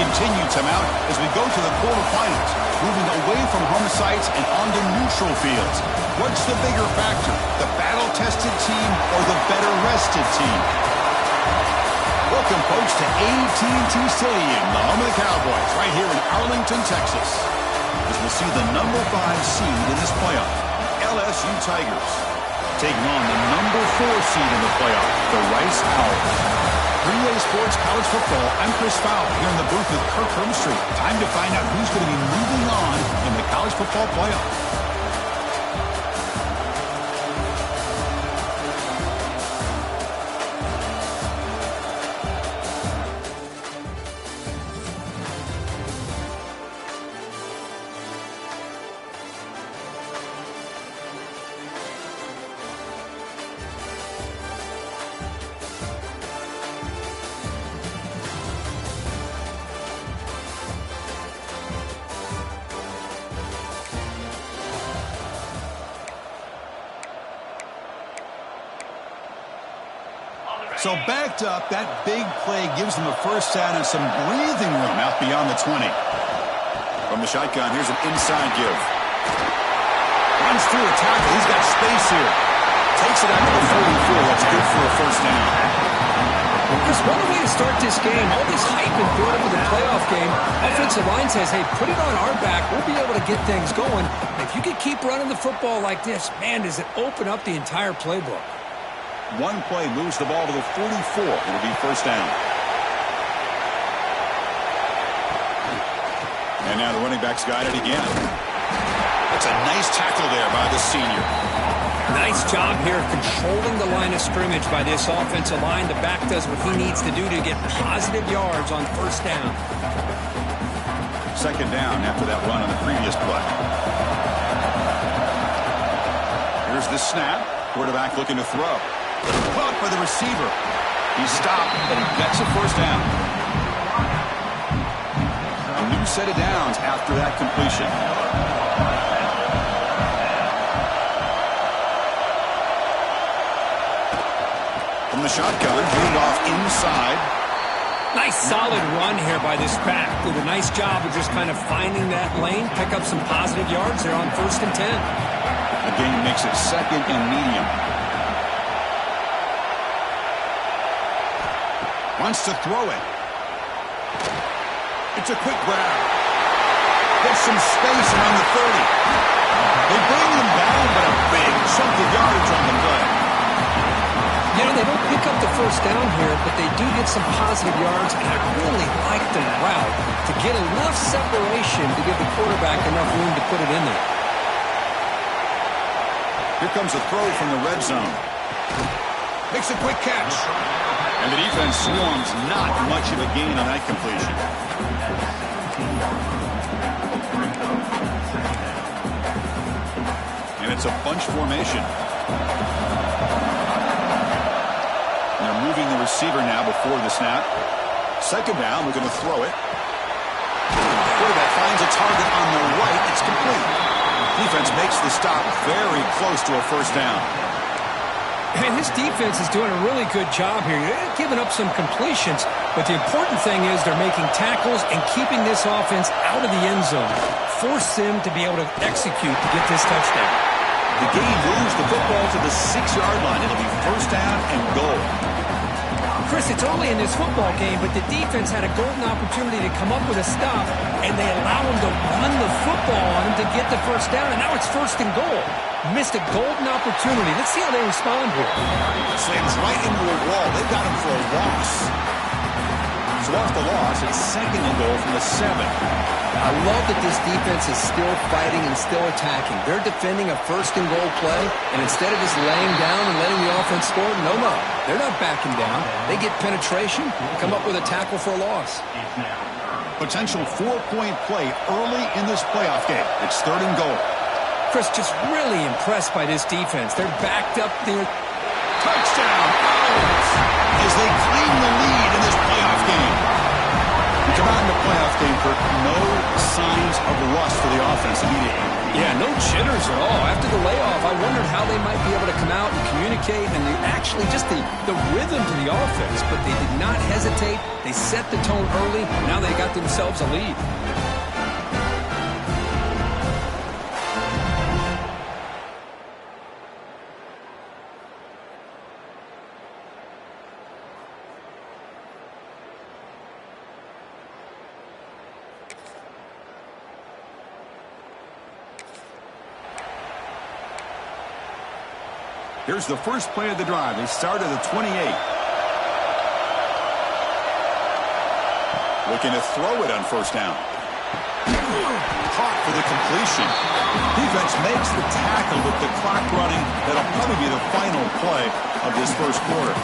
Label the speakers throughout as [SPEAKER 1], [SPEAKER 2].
[SPEAKER 1] continue to mount as we go to the quarterfinals, moving away from home sites and onto neutral fields. What's the bigger factor, the battle-tested team or the better-rested team? Welcome, folks, to AT&T Stadium, the home of the Cowboys, right here in Arlington, Texas, as we'll see the number 5 seed in this playoff, LSU Tigers, taking on the number 4 seed in the playoff, the Rice Owls. 3A Sports College Football, I'm Chris Fowler here in the booth with Kirk Hermstreet. Time to find out who's going to be moving on in the college football playoff. So backed up, that big play gives them a first down and some breathing room out beyond the 20. From the shotgun, here's an inside give. Runs through a tackle. He's got space here. Takes it out to the 44. That's good for a first down.
[SPEAKER 2] Chris, what a way to start this game. All this hype and build up for the playoff game. Offensive line says, hey, put it on our back. We'll be able to get things going. If you can keep running the football like this, man, does it open up the entire playbook.
[SPEAKER 1] One play moves the ball to the 44. It'll be first down. And now the running back's got it again. That's a nice tackle there by the senior.
[SPEAKER 2] Nice job here of controlling the line of scrimmage by this offensive line. The back does what he needs to do to get positive yards on first down.
[SPEAKER 1] Second down after that run on the previous play. Here's the snap. Quarterback looking to throw. Caught by the receiver. He stopped, but he gets a first down. A new set of downs after that completion. From the shotgun, hand off inside.
[SPEAKER 2] Nice solid run here by this back. Did a nice job of just kind of finding that lane, pick up some positive yards there on 1st and 10.
[SPEAKER 1] The game makes it second and medium. Wants to throw it. It's a quick grab. Gets some space around the 30. They bring him down, but a big chunk of yardage on the play.
[SPEAKER 2] You know, they don't pick up the first down here, but they do get some positive yards, and I really like the route to get enough separation to give the quarterback enough room to put it in there.
[SPEAKER 1] Here comes a throw from the red zone. Makes a quick catch. And the defense swarms, not much of a gain on that completion. And it's a bunch formation. And they're moving the receiver now before the snap. Second down, we're going to throw it. Quarterback finds a target on the right. It's complete. Defense makes the stop very close to a first down.
[SPEAKER 2] And this defense is doing a really good job here. They're giving up some completions, but the important thing is they're making tackles and keeping this offense out of the end zone. Force them to be able to execute to get this touchdown.
[SPEAKER 1] The game moves the football to the 6-yard line. It'll be first down and goal.
[SPEAKER 2] Chris, it's early in this football game, but the defense had a golden opportunity to come up with a stop, and they allow them to run the football on them to get the first down, and now it's first and goal. Missed a golden opportunity. Let's see how they respond here.
[SPEAKER 1] Slams right into a wall. They've got him for a loss. So off the loss, it's second and goal from the 7.
[SPEAKER 2] I love that this defense is still fighting and still attacking. They're defending a first and goal play, and instead of just laying down and letting the offense score, no. They're not backing down. They get penetration, come up with a tackle for a loss.
[SPEAKER 1] Potential 4-point play early in this playoff game. It's third and goal.
[SPEAKER 2] Chris, just really impressed by this defense. They're backed up there.
[SPEAKER 1] Touchdown, Owls, as they claim the lead in this playoff game. We come out in the playoff game, Kirk, no signs of rust for the offense immediately.
[SPEAKER 2] Yeah, no jitters at all. After the layoff, I wondered how they might be able to come out and communicate and actually just the rhythm to the offense. But they did not hesitate. They set the tone early. Now they got themselves a lead.
[SPEAKER 1] Here's the first play of the drive. They start at the 28. Looking to throw it on first down. Caught for the completion. Defense makes the tackle with the clock running. That'll probably be the final play of this first quarter.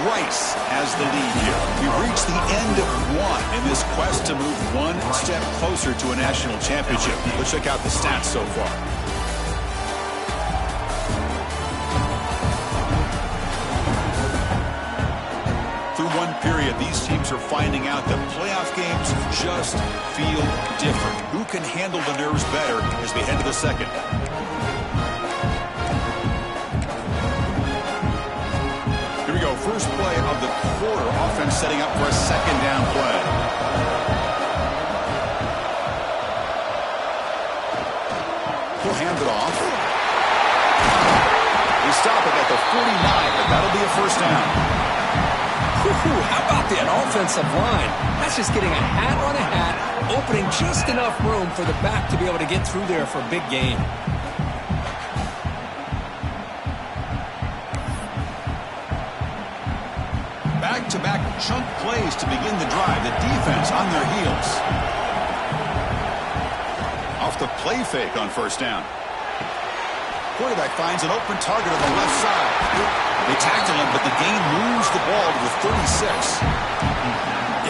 [SPEAKER 1] Rice has the lead here. We've reached the end of one in this quest to move one step closer to a national championship. Let's check out the stats so far. Through one period, these teams are finding out that playoff games just feel different. Who can handle the nerves better as we head to the second? First play of the quarter. Offense setting up for a second down play. He'll hand it off. They stop it at the 49, but that'll be a first down.
[SPEAKER 2] How about that offensive line? That's just getting a hat on a hat, opening just enough room for the back to be able to get through there for a big gain.
[SPEAKER 1] Back-to-back chunk plays to begin the drive. The defense on their heels. Off the play fake on first down. Quarterback finds an open target on the left side. They tackle him, but the gain moves the ball to the 36.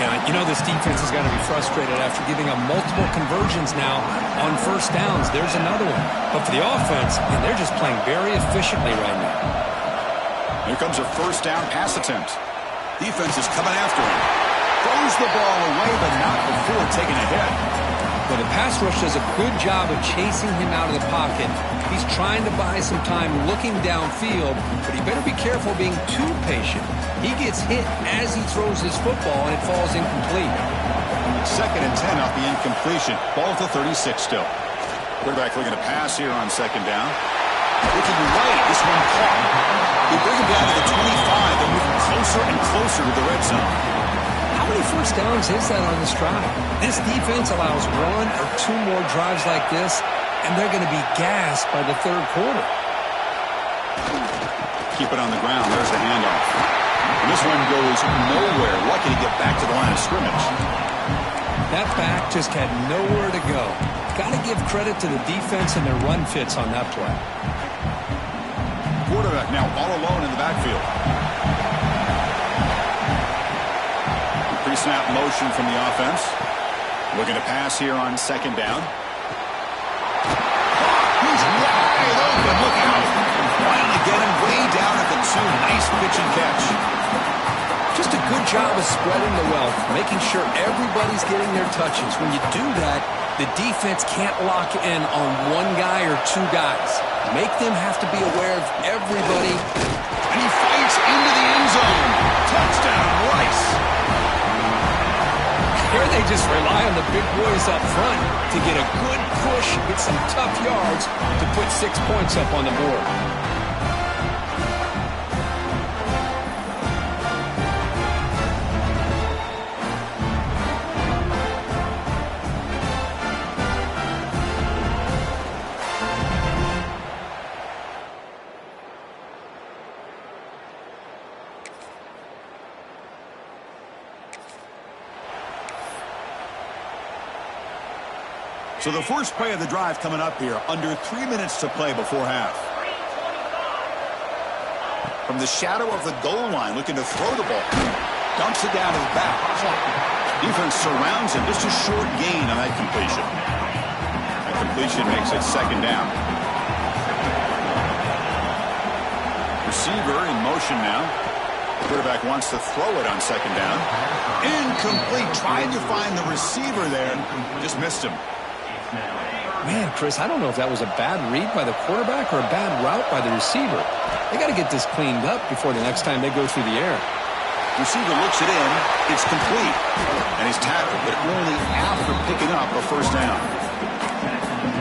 [SPEAKER 2] Yeah, you know this defense is going to be frustrated after giving up multiple conversions now on first downs. There's another one. But for the offense, and they're just playing very efficiently right now.
[SPEAKER 1] Here comes a first down pass attempt. Defense is coming after him. Throws the ball away, but not before taking a hit.
[SPEAKER 2] Well, the pass rush does a good job of chasing him out of the pocket. He's trying to buy some time looking downfield, but he better be careful being too patient. He gets hit as he throws his football, and it falls incomplete.
[SPEAKER 1] Second and 10 off the incompletion. Ball at the 36 still. Quarterback looking to pass here on second down. Looking right, this one caught. They bring him down to the 25. They're moving closer and closer to the red zone.
[SPEAKER 2] How many first downs is that on this drive? This defense allows one or two more drives like this, and they're going to be gassed by the third quarter.
[SPEAKER 1] Keep it on the ground. There's the handoff. And this one goes nowhere. Lucky to get back to the line of scrimmage.
[SPEAKER 2] That back just had nowhere to go. Got to give credit to the defense and their run fits on that play.
[SPEAKER 1] Quarterback now all alone in the backfield. Pre-snap motion from the offense. Looking to pass here on second down. He's wide open. Look out. Finally get him way down at the 2. Nice pitch and catch.
[SPEAKER 2] Just a good job of spreading the wealth, making sure everybody's getting their touches. When you do that, the defense can't lock in on one guy or two guys. Make them have to be aware of everybody.
[SPEAKER 1] And he fights into the end zone. Touchdown, Rice.
[SPEAKER 2] Here they just rely on the big boys up front to get a good push, get some tough yards to put 6 points up on the board.
[SPEAKER 1] So the first play of the drive coming up here, under 3 minutes to play before half. From the shadow of the goal line, looking to throw the ball. Dumps it down to the back. Defense surrounds him. Just a short gain on that completion. That completion makes it second down. receiver in motion now. The quarterback wants to throw it on second down. Incomplete. Tried to find the receiver there. Just missed him.
[SPEAKER 2] Man, Chris, I don't know if that was a bad read by the quarterback or a bad route by the receiver. They got to get this cleaned up before the next time they go through the air.
[SPEAKER 1] Receiver looks it in. It's complete. And he's tackled, but only after picking up a first down.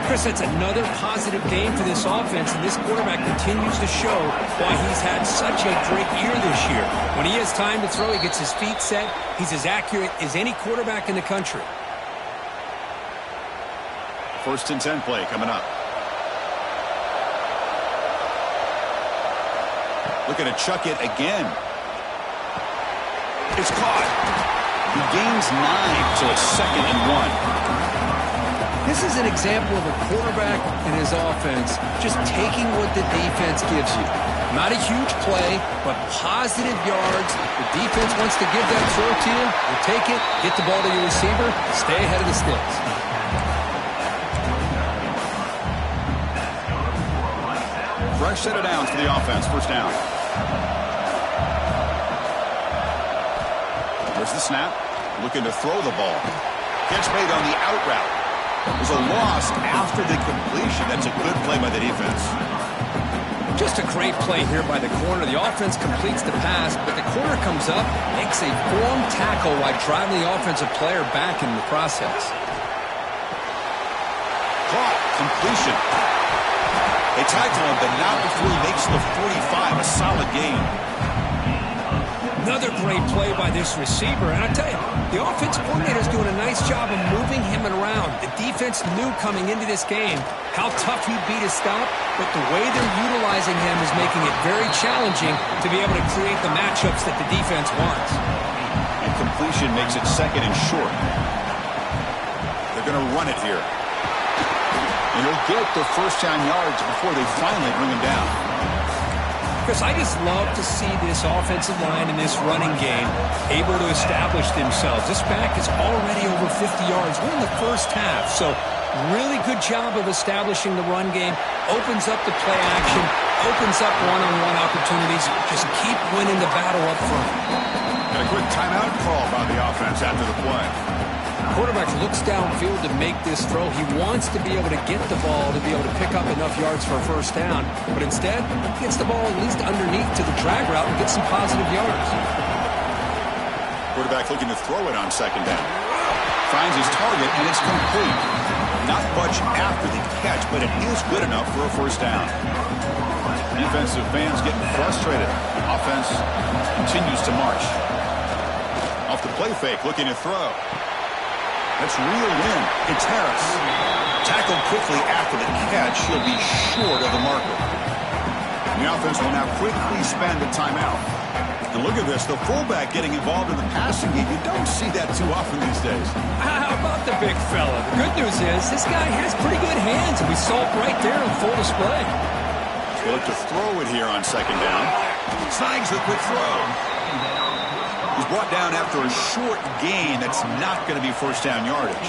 [SPEAKER 2] Chris, that's another positive game for this offense, and this quarterback continues to show why he's had such a great year this year. When he has time to throw, he gets his feet set. He's as accurate as any quarterback in the country.
[SPEAKER 1] First and 10 play coming up. Looking to chuck it again. It's caught. He gains 9, so it's 2nd and 1.
[SPEAKER 2] This is an example of a quarterback and his offense just taking what the defense gives you. Not a huge play, but positive yards. The defense wants to give that throw to you. You take it, get the ball to your receiver, stay ahead of the sticks.
[SPEAKER 1] Fresh set of downs for the offense. First down. There's the snap. Looking to throw the ball. Catch made on the out route. There's a loss after the completion. That's a good play by the defense.
[SPEAKER 2] Just a great play here by the corner. The offense completes the pass, but the corner comes up, makes a form tackle while driving the offensive player back in the process.
[SPEAKER 1] Caught. Completion. They tackle him, but not before he makes the 45. A solid game.
[SPEAKER 2] Another great play by this receiver. And I tell you, the offense coordinator is doing a nice job of moving him around. The defense knew coming into this game how tough he'd be to stop, but the way they're utilizing him is making it very challenging to be able to create the matchups that the defense wants.
[SPEAKER 1] And completion makes it 2nd and short. They're going to run it here. And he'll get the first down yards before they finally bring him down.
[SPEAKER 2] Chris, I just love to see this offensive line and this running game able to establish themselves. This back is already over 50 yards. We're in the first half, so really good job of establishing the run game. Opens up the play action, opens up one-on-one opportunities. Just keep winning the battle up front.
[SPEAKER 1] And a quick timeout call by the offense after the play.
[SPEAKER 2] Quarterback looks downfield to make this throw. He wants to be able to get the ball to be able to pick up enough yards for a first down, but instead he gets the ball at least underneath to the drag route and gets some positive yards.
[SPEAKER 1] Quarterback looking to throw it on second down. Finds his target, and it's complete. Not much after the catch, but it is good enough for a first down. Defensive fans getting frustrated. Offense continues to march. Off the play fake, looking to throw. That's reeled in. It's Harris. Tackled quickly after the catch. He'll be short of the marker. The offense will now quickly spend the timeout. And look at this, the fullback getting involved in the passing game. You don't see that too often these days.
[SPEAKER 2] How about the big fella? The good news is this guy has pretty good hands, and we saw it right there on full display.
[SPEAKER 1] They look to throw it here on second down. Snags the quick throw. He's brought down after a short gain. That's not going to be first down yardage.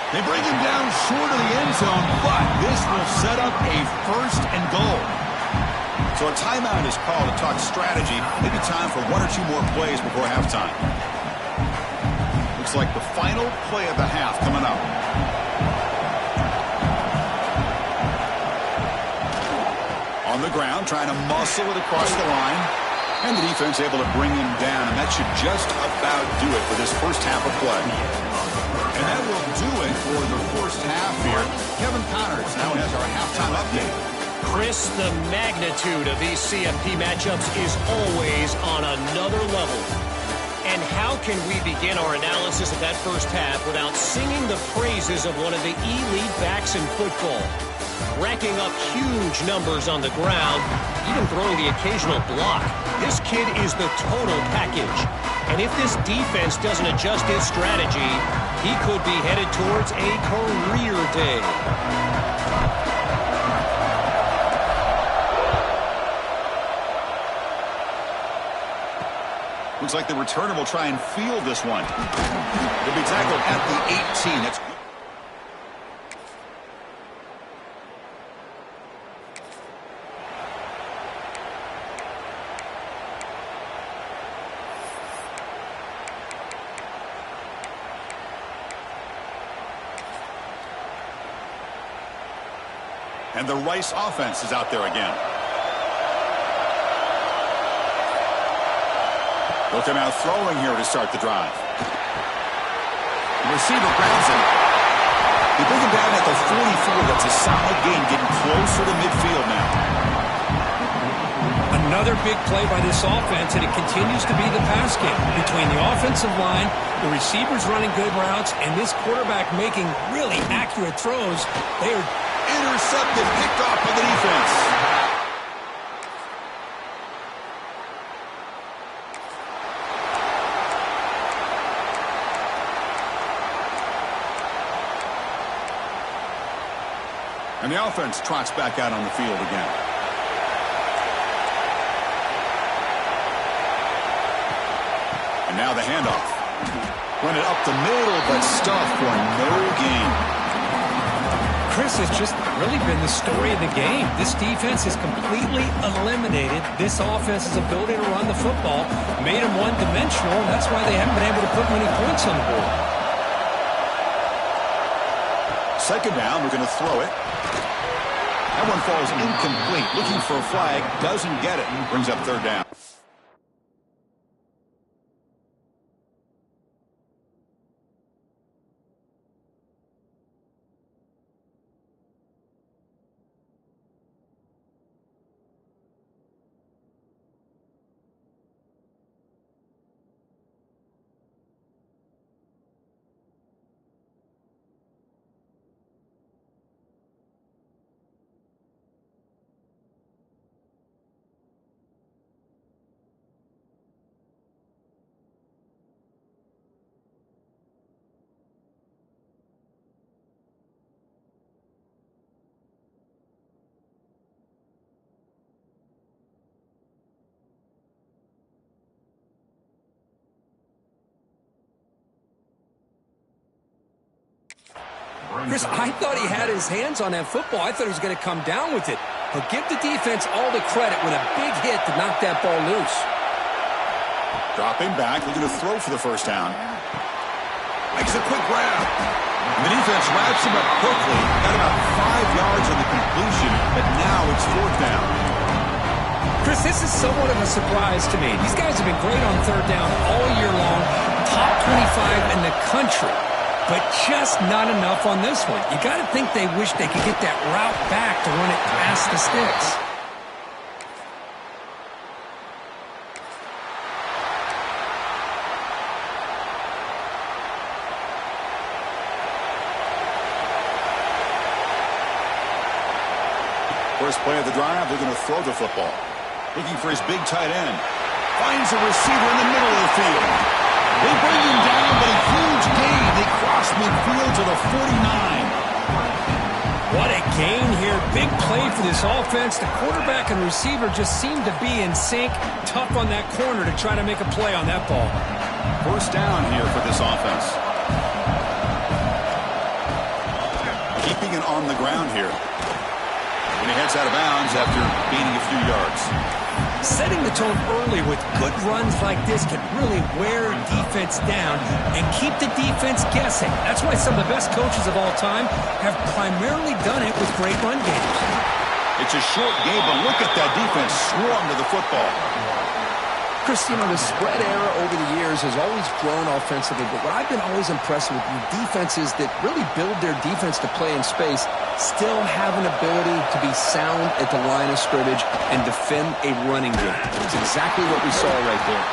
[SPEAKER 1] They bring him down short of the end zone, but this will set up a first and goal. So a timeout is called to talk strategy. Maybe time for one or two more plays before halftime. Looks like the final play of the half coming up. On the ground, trying to muscle it across the line. And the defense able to bring him down. And that should just about do it for this first half of play. And that will do it for the first half here. Kevin Connors now has our halftime update.
[SPEAKER 3] Chris, the magnitude of these CFP matchups is always on another level. And how can we begin our analysis of that first half without singing the praises of one of the elite backs in football? Racking up huge numbers on the ground, even throwing the occasional block. This kid is the total package. And if this defense doesn't adjust his strategy, he could be headed towards a career day.
[SPEAKER 1] Looks like the returner will try and field this one. He'll be tackled at the 18. That's And the Rice offense is out there again. Looking out throwing here to start the drive. The receiver grabs him. They bring him down at the 44. That's a solid gain, getting closer to midfield now.
[SPEAKER 2] Another big play by this offense, and it continues to be the pass game. Between the offensive line, the receivers running good routes, and this quarterback making really accurate throws, they are
[SPEAKER 1] intercepted, picked off by the defense. And the offense trots back out on the field again. And now the handoff. Run it up the middle, but stuffed for no gain.
[SPEAKER 2] Chris, has just really been the story of the game. This defense has completely eliminated this offense's ability to run the football, made them one-dimensional, and that's why they haven't been able to put many points on the board.
[SPEAKER 1] Second down, we're going to throw it. That one falls incomplete. Looking for a flag, doesn't get it, brings up third down.
[SPEAKER 2] Chris, I thought he had his hands on that football. I thought he was going to come down with it. But give the defense all the credit with a big hit to knock that ball loose.
[SPEAKER 1] Dropping back, looking to throw for the first down. Makes a quick grab. And the defense wraps him up quickly. Got about 5 yards on the completion, but now it's fourth down.
[SPEAKER 2] Chris, this is somewhat of a surprise to me. These guys have been great on third down all year long. Top 25 in the country. But just not enough on this one. You got to think they wish they could get that route back to run it past the sticks.
[SPEAKER 1] First play of the drive, they're going to throw the football. Looking for his big tight end. Finds a receiver in the middle of the field. They bring him down, but a huge gain. They cross midfield to the 49.
[SPEAKER 2] What a gain here. Big play for this offense. The quarterback and receiver just seem to be in sync. Tough on that corner to try to make a play on that ball.
[SPEAKER 1] First down here for this offense. Keeping it on the ground here. And he heads out of bounds after gaining a few yards.
[SPEAKER 2] Setting the tone early with good runs like this can really wear defense down and keep the defense guessing. That's why some of the best coaches of all time have primarily done it with great run games.
[SPEAKER 1] It's a short game, but look at that defense swarm to the football.
[SPEAKER 4] Chris, you know, the spread era over the years has always grown offensively, but what I've been always impressed with defenses that really build their defense to play in space still have an ability to be sound at the line of scrimmage and defend a running game. That's exactly what we saw right there.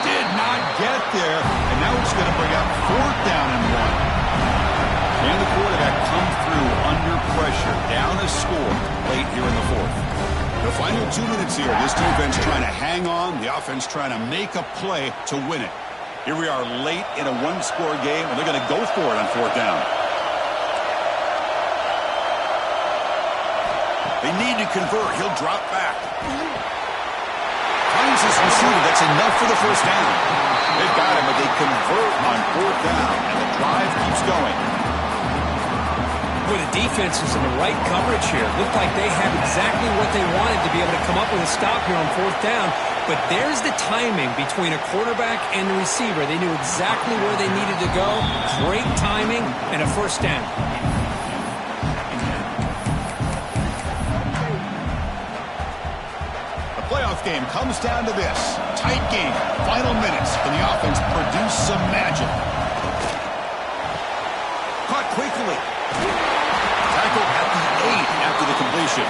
[SPEAKER 1] Did not get there, and now it's going to bring up fourth down and 1. And the quarterback comes through under pressure, down a score late here in the fourth. The final 2 minutes here, this defense trying to hang on, the offense trying to make a play to win it. Here we are late in a one-score game, and they're going to go for it on fourth down. They need to convert. He'll drop back. Finds his receiver. That's enough for the first down. They've got him, but they convert on fourth down, and the drive keeps going.
[SPEAKER 2] Boy, the defense is in the right coverage here. Looked like they had exactly what they wanted to be able to come up with a stop here on fourth down. But there's the timing between a quarterback and the receiver. They knew exactly where they needed to go. Great timing and a first down.
[SPEAKER 1] playoff game comes down to this. Tight game. Final minutes. Can the offense produce some magic? Caught quickly. Tackled at the 8 after the completion.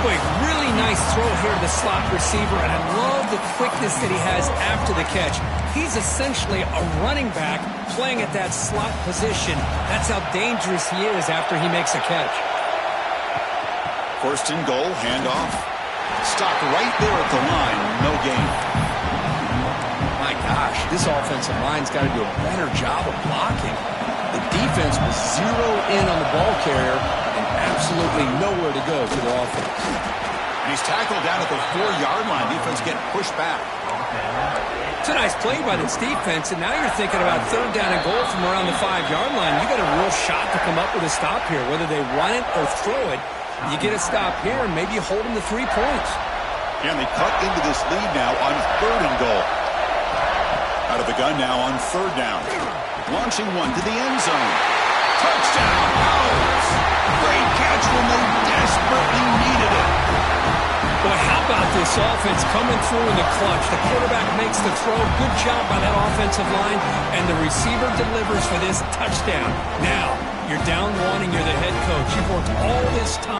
[SPEAKER 2] Boy, really nice throw here to the slot receiver, and I love the quickness that he has after the catch. He's essentially a running back playing at that slot position. That's how dangerous he is after he makes a catch.
[SPEAKER 1] First and goal, handoff. Stopped right there at the line. No gain.
[SPEAKER 4] My gosh, this offensive line's got to do a better job of blocking. The defense was zeroed in on the ball carrier and absolutely nowhere to go for the offense.
[SPEAKER 1] And he's tackled down at the 4-yard line. Defense getting pushed back.
[SPEAKER 2] It's a nice play by this defense, and now you're thinking about third down and goal from around the 5-yard line. You got a real shot to come up with a stop here, whether they run it or throw it. You get a stop here, and maybe you hold them to 3 points.
[SPEAKER 1] And they cut into this lead now on third and goal. Out of the gun now on third down. Launching one to the end zone. Touchdown, Owls! Great catch when they desperately needed it.
[SPEAKER 2] Boy, how about this offense coming through in the clutch? The quarterback makes the throw. Good job by that offensive line, and the receiver delivers for this touchdown. Now, you're down 1 and you're the head coach. You've worked all this time.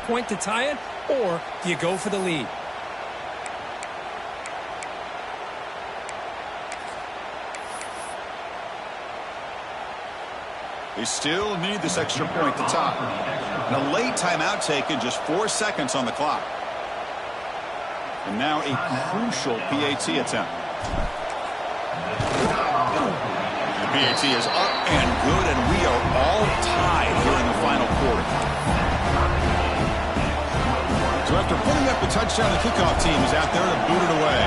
[SPEAKER 2] Point to tie it, or do you go for the lead?
[SPEAKER 1] They still need this extra point to tie. And a late timeout taken, just 4 seconds on the clock. And now a crucial PAT attempt. The PAT is up and good, and we are all tied here in the final quarter. So after putting up a touchdown, the kickoff team is out there to boot it away.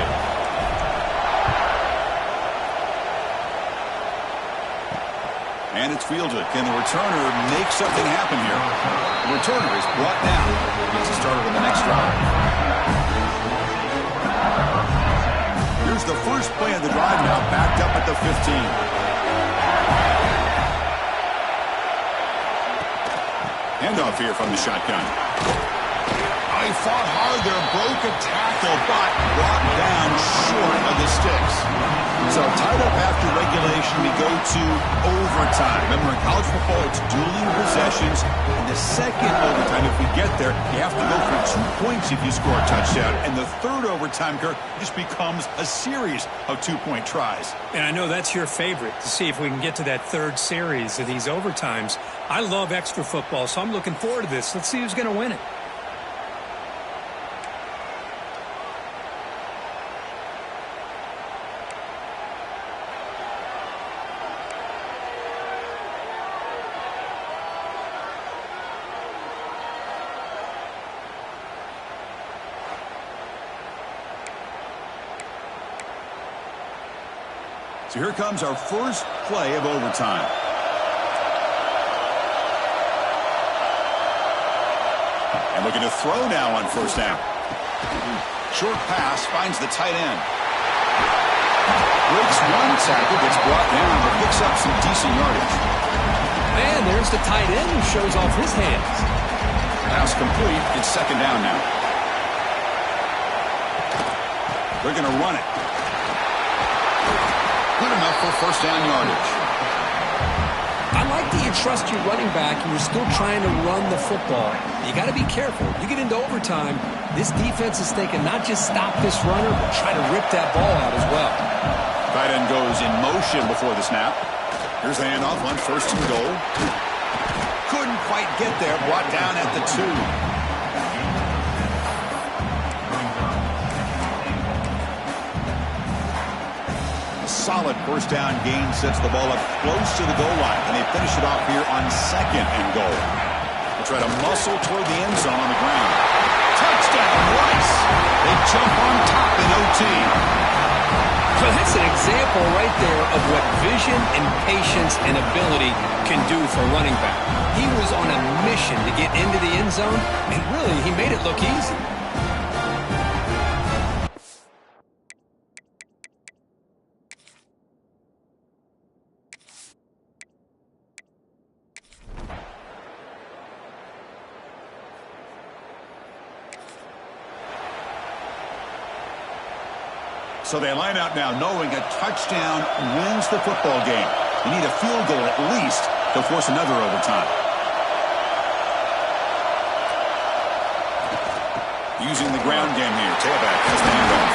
[SPEAKER 1] And it's fielded. Can the returner make something happen here? The returner is brought down. Gets it started on the next drive. Here's the first play of the drive now, backed up at the 15. Handoff here from the shotgun. He fought hard there, broke a tackle, but brought down short of the sticks. So tied up after regulation, we go to overtime. Remember, in college football, it's dueling possessions. In the second overtime, if we get there, you have to go for 2 points if you score a touchdown. And the third overtime, Kirk, just becomes a series of 2-point tries.
[SPEAKER 2] And I know that's your favorite, to see if we can get to that third series of these overtimes. I love extra football, so I'm looking forward to this. Let's see who's going to win it.
[SPEAKER 1] So here comes our first play of overtime. And looking to throw now on first down. Short pass finds the tight end. Breaks one tackle, gets brought down, but picks up some decent yardage.
[SPEAKER 2] And there's the tight end who shows off his hands.
[SPEAKER 1] Pass complete. It's second down now. They're going to run it. Good enough for first down yardage.
[SPEAKER 2] I like that you trust your running back and you're still trying to run the football. You got to be careful. You get into overtime, this defense is thinking not just stop this runner, but try to rip that ball out as well.
[SPEAKER 1] Tight end goes in motion before the snap. Here's the handoff on first and goal. Couldn't quite get there. Brought down at the 2. Solid first down gain sets the ball up close to the goal line, and they finish it off here on second and goal. They'll try to muscle toward the end zone on the ground. Touchdown, Rice! They jump on top in OT.
[SPEAKER 2] So that's an example right there of what vision and patience and ability can do for a running back. He was on a mission to get into the end zone, and really, he made it look easy.
[SPEAKER 1] So they line out now knowing a touchdown wins the football game. You need a field goal at least to force another overtime. Using the ground game here. Tailback has the handoff.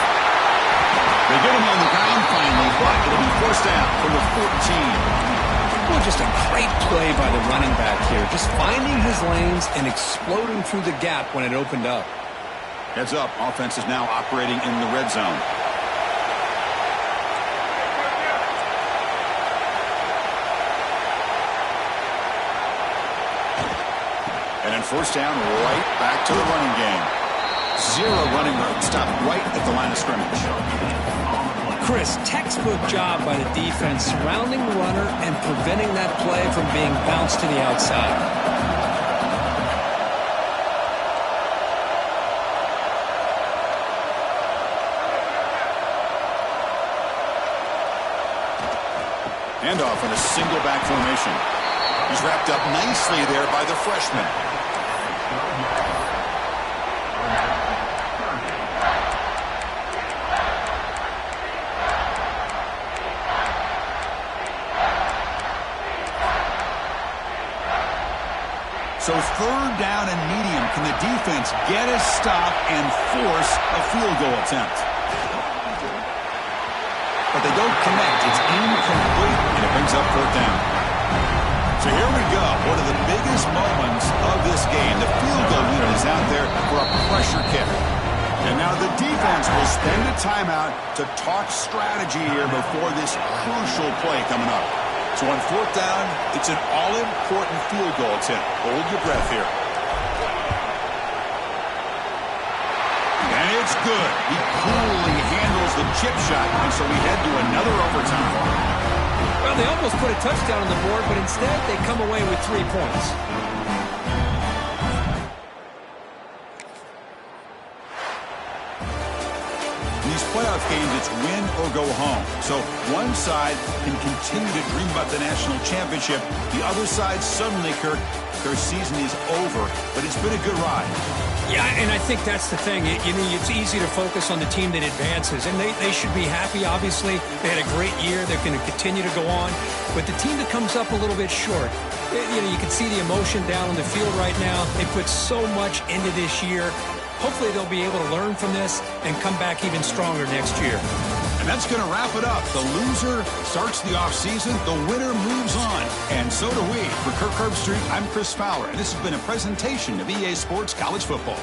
[SPEAKER 1] They get him on the ground finally, but it'll be forced down from the 14.
[SPEAKER 2] Well, just a great play by the running back here. Just finding his lanes and exploding through the gap when it opened up.
[SPEAKER 1] Heads up. Offense is now operating in the red zone. And then first down, right back to the running game. Zero running room. Stop right at the line of scrimmage.
[SPEAKER 2] Chris, textbook job by the defense surrounding the runner and preventing that play from being bounced to the outside.
[SPEAKER 1] Handoff in a single back formation. He's wrapped up nicely there by the freshman. So third down and medium. Can the defense get a stop and force a field goal attempt? But they don't connect. It's incomplete, and it brings up fourth down. So here we go. One of the biggest moments of this game. The field goal unit is out there for a pressure kick. And now the defense will spend a timeout to talk strategy here before this crucial play coming up. So on fourth down, it's an all-important field goal attempt. Hold your breath here. And it's good. He coolly handles the chip shot, and so we head to another overtime.
[SPEAKER 2] Well, they almost put a touchdown on the board, but instead they come away with 3 points.
[SPEAKER 1] Playoff games, it's win or go home. So one side can continue to dream about the national championship. The other side, suddenly, Kirk, their season is over. But it's been a good ride.
[SPEAKER 2] Yeah, and I think that's the thing. It's easy to focus on the team that advances. And they should be happy, obviously. They had a great year. They're going to continue to go on. But the team that comes up a little bit short, you can see the emotion down on the field right now. They put so much into this year. Hopefully they'll be able to learn from this and come back even stronger next year.
[SPEAKER 1] And that's going to wrap it up. The loser starts the offseason. The winner moves on. And so do we. For Kirk Herbstreit, I'm Chris Fowler. And this has been a presentation of EA Sports College Football.